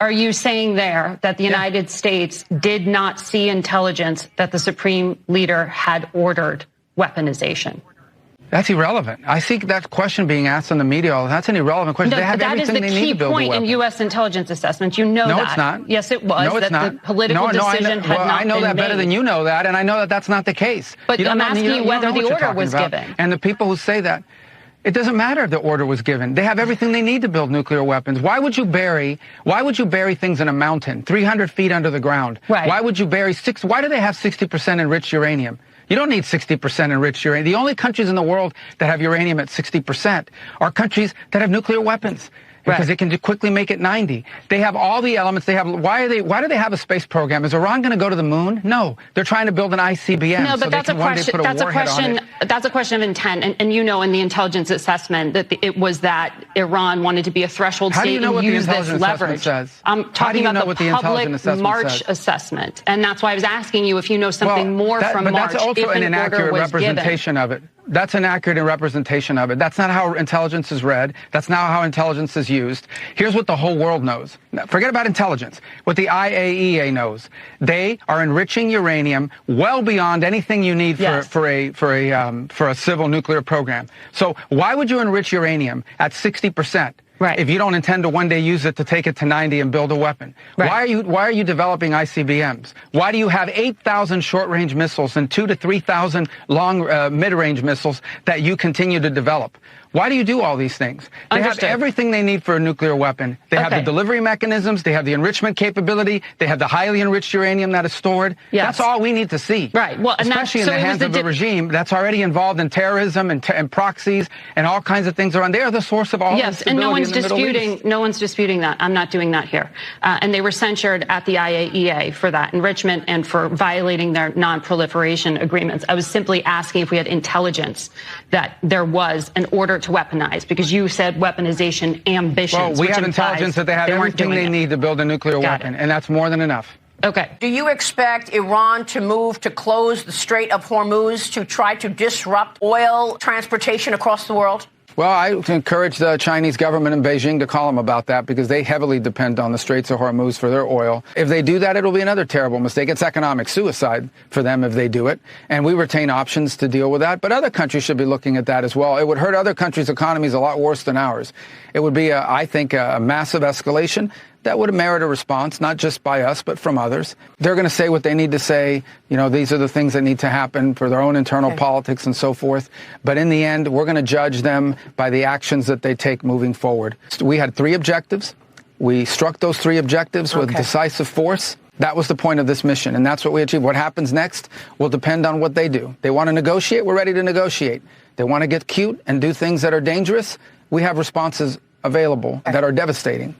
Are you saying there that the United States did not see intelligence that the Supreme Leader had ordered weaponization? That's irrelevant. I think that question being asked in the media, that's an irrelevant question. No, they have that is the key point in U.S. intelligence assessments. You know that. No, it's not. Yes, it was. No, it's not. The political decision had not been made. I know that better than you know that, and I know that that's not the case. But I'm asking you whether the order was given. And the people who say that, it doesn't matter if the order was given. They have everything they need to build nuclear weapons. Why would you bury things in a mountain, 300 feet under the ground? Right. Why would you bury why do they have 60% enriched uranium? You don't need 60% enriched uranium. The only countries in the world that have uranium at 60% are countries that have nuclear weapons. Because they can quickly make it 90. They have all the elements. They have. Why do they have a space program? Is Iran going to go to the moon? No, they're trying to build an ICBM. No, but that's a question. That's a question of intent. And you know, in the intelligence assessment, that it was that Iran wanted to be a threshold state and use this leverage. I'm talking about the public March assessment, and that's why I was asking you if you know something more from March. But that's also an inaccurate representation of it. That's an accurate representation of it. That's not how intelligence is read. That's not how intelligence is used. Here's what the whole world knows. Forget about intelligence. What the IAEA knows. They are enriching uranium well beyond anything you need for a civil nuclear program. So why would you enrich uranium at 60%? Right. If you don't intend to one day use it to take it to 90 and build a weapon. Right. Why are you developing ICBMs? Why do you have 8,000 short-range missiles and 2,000 to 3,000 long mid-range missiles that you continue to develop? Why do you do all these things? They have everything they need for a nuclear weapon. They have the delivery mechanisms. They have the enrichment capability. They have the highly enriched uranium that is stored. Yes. That's all we need to see. Right. Well, especially in the hands of a regime that's already involved in terrorism and proxies and all kinds of things around. They are the source of all instability in the Middle East. No one's disputing that. I'm not doing that here. And they were censured at the IAEA for that enrichment and for violating their non-proliferation agreements. I was simply asking if we had intelligence that there was an order to weaponize, because you said weaponization ambitions. Well, we have intelligence that they have everything they need to build a nuclear weapon, and that's more than enough. Okay. Do you expect Iran to move to close the Strait of Hormuz to try to disrupt oil transportation across the world? Well, I encourage the Chinese government in Beijing to call them about that, because they heavily depend on the Straits of Hormuz for their oil. If they do that, it'll be another terrible mistake. It's economic suicide for them if they do it. And we retain options to deal with that. But other countries should be looking at that as well. It would hurt other countries' economies a lot worse than ours. It would be, I think, a massive escalation that would merit a response, not just by us, but from others. They're going to say what they need to say. You know, these are the things that need to happen for their own internal politics and so forth. But in the end, we're going to judge them by the actions that they take moving forward. We had 3 objectives. We struck those 3 objectives with decisive force. That was the point of this mission, and that's what we achieved. What happens next will depend on what they do. They want to negotiate, we're ready to negotiate. They want to get cute and do things that are dangerous, we have responses available that are devastating.